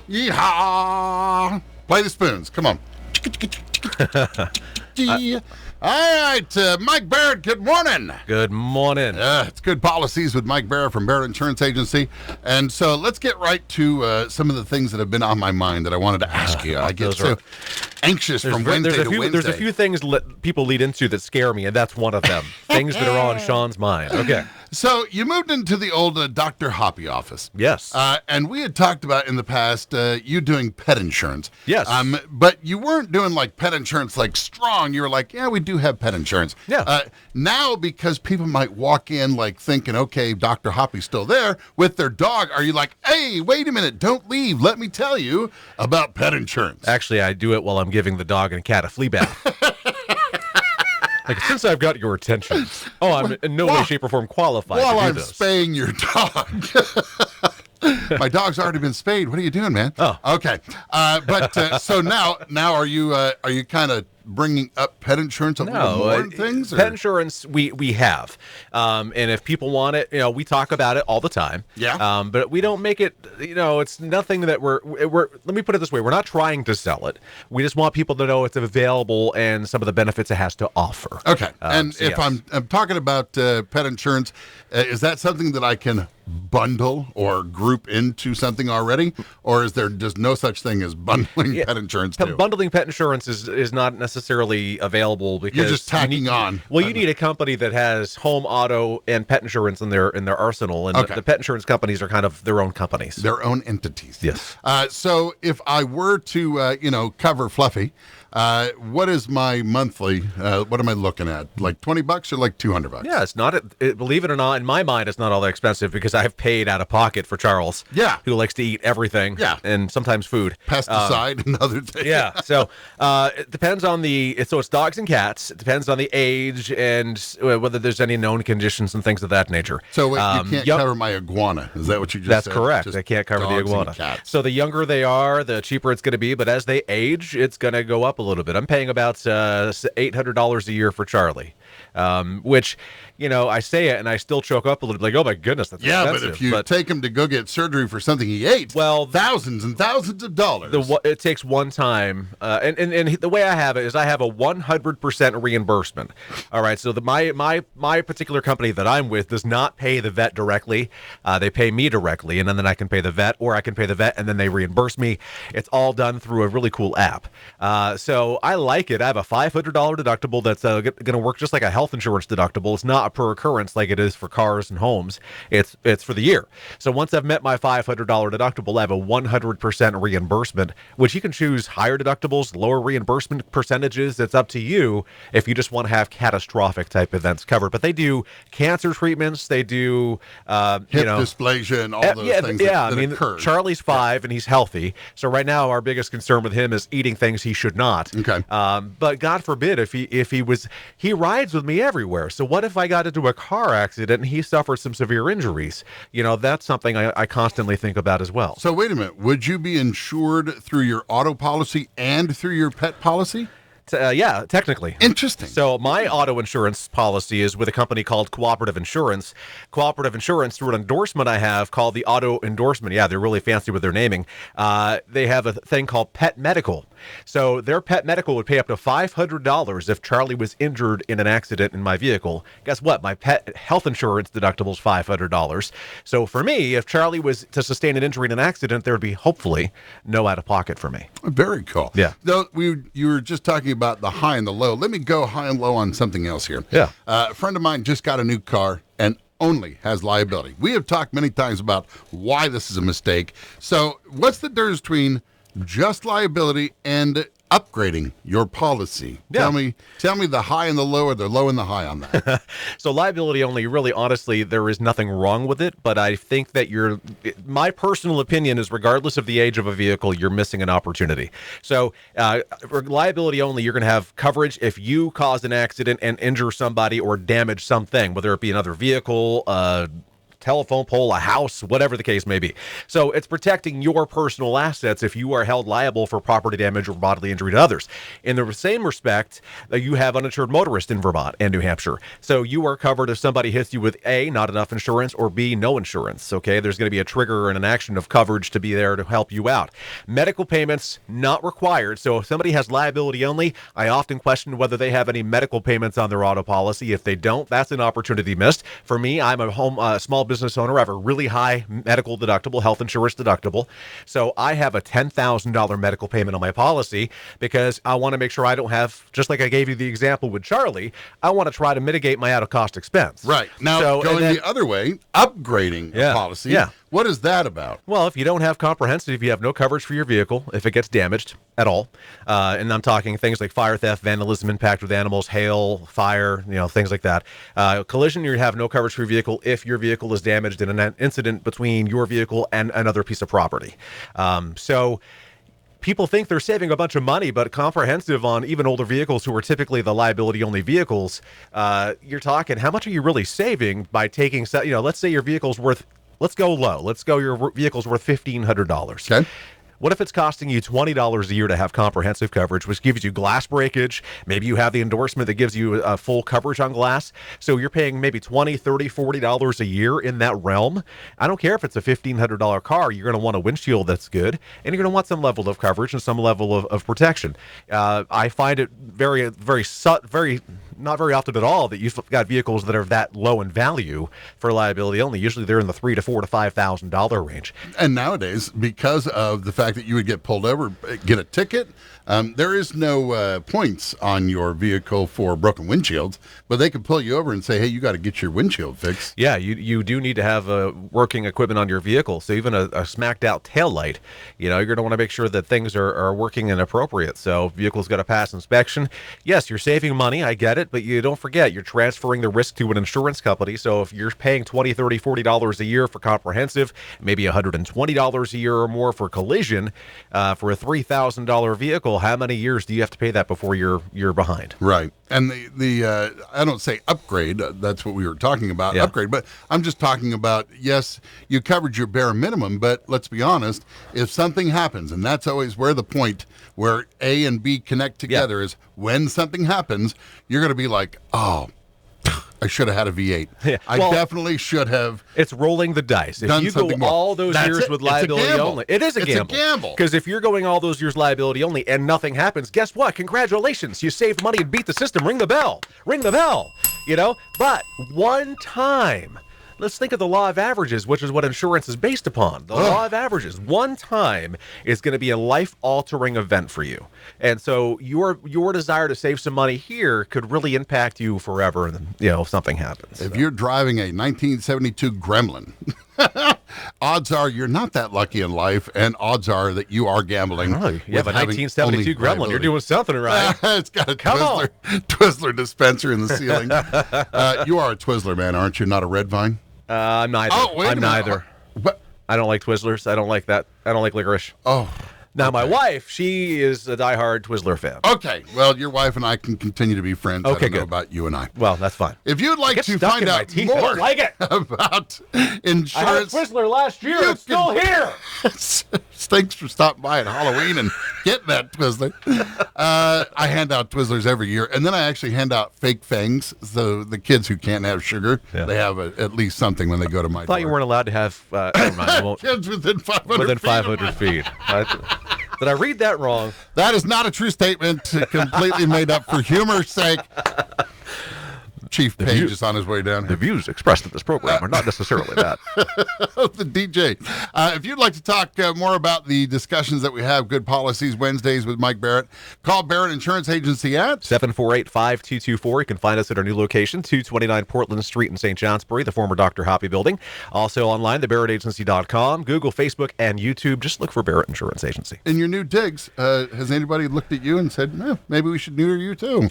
Yeehaw! Play the spoons. Come on. All right, Mike Barrett, good morning. Good morning. It's Good Policies with Mike Barrett from Barrett Insurance Agency. And so let's get right to some of the things that have been on my mind that I wanted to ask you. I get so anxious from Wednesday to Wednesday. There's a few things people lead into that scare me, and that's one of them. Things that are on Sean's mind. Okay. So you moved into the old Dr. Hoppy office. Yes. And we had talked about in the past you doing pet insurance. Yes. But you weren't doing like pet insurance like strong. You were like, yeah, we do have pet insurance. Yeah. Now, because people might walk in like thinking, okay, Dr. Hoppy's still there with their dog, are you like, hey, wait a minute, don't leave. Let me tell you about pet insurance. Actually, I do it while I'm giving the dog and cat a flea bath. Like, since I've got your attention, I'm in no way, shape, or form qualified while to do I'm this. spaying your dog. My dog's already been spayed. What are you doing, man? Oh, okay. So now are you kind of bringing up pet insurance a little more and things? Pet insurance we have, and if people want it, we talk about it all the time. Yeah. But we don't make it. It's nothing that we're. Let me put it this way: we're not trying to sell it. We just want people to know it's available and some of the benefits it has to offer. Okay. And if yes. I'm talking about pet insurance, is that something that I can bundle or group into something already, or is there just no such thing as bundling pet insurance too? Bundling pet insurance is not necessarily available because you're just tacking on. Well, you need a company that has home, auto, and pet insurance in their arsenal, and the pet insurance companies are kind of their own companies, their own entities. Yes. So if I were to cover Fluffy, what is my monthly? What am I looking at? Like $20 or like $200? Yeah, it's not. Believe it or not, in my mind, it's not all that expensive because I've paid out of pocket for Charles. Yeah, who likes to eat everything. Yeah, and sometimes food, pesticide, and other things. Yeah, so it depends on it's dogs and cats. It depends on the age and whether there's any known conditions and things of that nature. So you can't cover my iguana. Is that what you just said? That's correct. Just I can't cover the iguana. So the younger they are, the cheaper it's going to be. But as they age, it's going to go up a little bit. I'm paying about $800 a year for Charlie, which, I say it and I still choke up a little bit. Like, oh my goodness, that's expensive. But if you take him to go get surgery for something he ate, well, thousands and thousands of dollars. It takes one time, and the way I have it is I have a 100% reimbursement. All right, so my particular company that I'm with does not pay the vet directly. They pay me directly, and then I can pay the vet, or I can pay the vet and then they reimburse me. It's all done through a really cool app. So I like it. I have a $500 deductible that's going to work just like a health insurance deductible. It's not per occurrence like it is for cars and homes. It's for the year. So once I've met my $500 deductible, I have a 100% reimbursement, which you can choose higher deductibles, lower reimbursement percentages. It's up to you if you just want to have catastrophic type events covered. But they do cancer treatments. They do hip dysplasia and all those things that occur. Charlie's 5 and he's healthy. So right now our biggest concern with him is eating things he should not. Okay. But God forbid if he rides with me everywhere. So what if I got into a car accident and he suffered some severe injuries? That's something I constantly think about as well. So wait a minute. Would you be insured through your auto policy and through your pet policy? Yeah, technically. Interesting. So my auto insurance policy is with a company called Cooperative Insurance. Cooperative Insurance, through an endorsement I have called the Auto Endorsement. Yeah, they're really fancy with their naming. They have a thing called Pet Medical. So their Pet Medical would pay up to $500 if Charlie was injured in an accident in my vehicle. Guess what? My pet health insurance deductible is $500. So for me, if Charlie was to sustain an injury in an accident, there would be hopefully no out-of-pocket for me. Very cool. Yeah. Though you were just talking about the high and the low. Let me go high and low on something else here. Yeah. A friend of mine just got a new car and only has liability. We have talked many times about why this is a mistake. So what's the difference between just liability and upgrading your policy? Yeah. Tell me the high and the low, or the low and the high on that. So liability only, really honestly, there is nothing wrong with it, but I think that my personal opinion is regardless of the age of a vehicle, you're missing an opportunity. So for liability only, you're going to have coverage if you cause an accident and injure somebody or damage something, whether it be another vehicle, telephone pole, a house, whatever the case may be. So it's protecting your personal assets if you are held liable for property damage or bodily injury to others. In the same respect, you have uninsured motorists in Vermont and New Hampshire. So you are covered if somebody hits you with A, not enough insurance, or B, no insurance. Okay, there's going to be a trigger and an action of coverage to be there to help you out. Medical payments not required. So if somebody has liability only, I often question whether they have any medical payments on their auto policy. If they don't, that's an opportunity missed. For me, I'm a small business owner. I have a really high medical deductible, health insurance deductible. So I have a $10,000 medical payment on my policy because I want to make sure I don't have, just like I gave you the example with Charlie, I want to try to mitigate my out-of-cost expense. Right. Now, going the other way, upgrading a policy. Yeah. What is that about? Well, if you don't have comprehensive, you have no coverage for your vehicle if it gets damaged at all. And I'm talking things like fire theft, vandalism, impact with animals, hail, fire, things like that. Collision, you have no coverage for your vehicle if your vehicle is damaged in an incident between your vehicle and another piece of property. So people think they're saving a bunch of money, but comprehensive on even older vehicles who are typically the liability-only vehicles, you're talking, how much are you really saving by taking, let's say your vehicle's worth, let's go low. Let's go your vehicle's worth $1,500. Okay. What if it's costing you $20 a year to have comprehensive coverage, which gives you glass breakage? Maybe you have the endorsement that gives you full coverage on glass. So you're paying maybe $20, $30, $40 a year in that realm. I don't care if it's a $1,500 car. You're going to want a windshield that's good, and you're going to want some level of coverage and some level of protection. I find it very not very often at all that you've got vehicles that are that low in value for liability only. Usually they're in the $3,000 to $4,000 to $5,000 range. And nowadays, because of the fact that you would get pulled over, get a ticket, there is no points on your vehicle for broken windshields, but they can pull you over and say, hey, you got to get your windshield fixed. Yeah, you do need to have working equipment on your vehicle. So even a smacked out taillight, you're going to want to make sure that things are working and appropriate. So vehicle's got to pass inspection. Yes, you're saving money. I get it. But you don't forget, you're transferring the risk to an insurance company. So if you're paying $20, $30, $40 a year for comprehensive, maybe $120 a year or more for collision, for a $3,000 vehicle, how many years do you have to pay that before you're behind? Right. And the I don't say upgrade, that's what we were talking about, upgrade, but I'm just talking about, yes, you covered your bare minimum, but let's be honest, if something happens, and that's always where the point where A and B connect together is when something happens, you're going to be like, oh, I should have had a V8. Yeah. I definitely should have. It's rolling the dice. If you go all those years with liability only, it is a gamble. It's a gamble. Because if you're going all those years liability only and nothing happens, guess what? Congratulations. You saved money and beat the system. Ring the bell. Ring the bell. But one time. Let's think of the law of averages, which is what insurance is based upon. The law of averages. One time is going to be a life-altering event for you. And so your desire to save some money here could really impact you forever, if something happens. If you're driving a 1972 Gremlin, odds are you're not that lucky in life, and odds are that you are gambling. You have a 1972 Gremlin. You're doing something right. It's got a Twizzler dispenser in the ceiling. You are a Twizzler man, aren't you? Not a Red Vine? I'm neither. I'm neither. But I don't like Twizzlers. I don't like that. I don't like licorice. Oh. Now, my wife, she is a diehard Twizzler fan. Okay. Well, your wife and I can continue to be friends. Okay, I don't know good. about you and I. Well, that's fine. If you'd like to find out more about insurance. I had a Twizzler last year. It's still here. Thanks for stopping by at Halloween and getting that Twizzler. I hand out Twizzlers every year, and then I actually hand out fake fangs. So the kids who can't have sugar, they have at least something when they go to my door. I thought you weren't allowed to have never mind, kids within 500 feet. Did I read that wrong? That is not a true statement. Completely made up for humor's sake. Chief Page is on his way down here. The views expressed in this program are not necessarily that. The DJ. If you'd like to talk more about the discussions that we have, Good Policies Wednesdays with Mike Barrett, call Barrett Insurance Agency at 748-5224. You can find us at our new location, 229 Portland Street in St. Johnsbury, the former Dr. Hoppy building. Also online, thebarrettagency.com, Google, Facebook, and YouTube. Just look for Barrett Insurance Agency. In your new digs, has anybody looked at you and said, maybe we should neuter you too?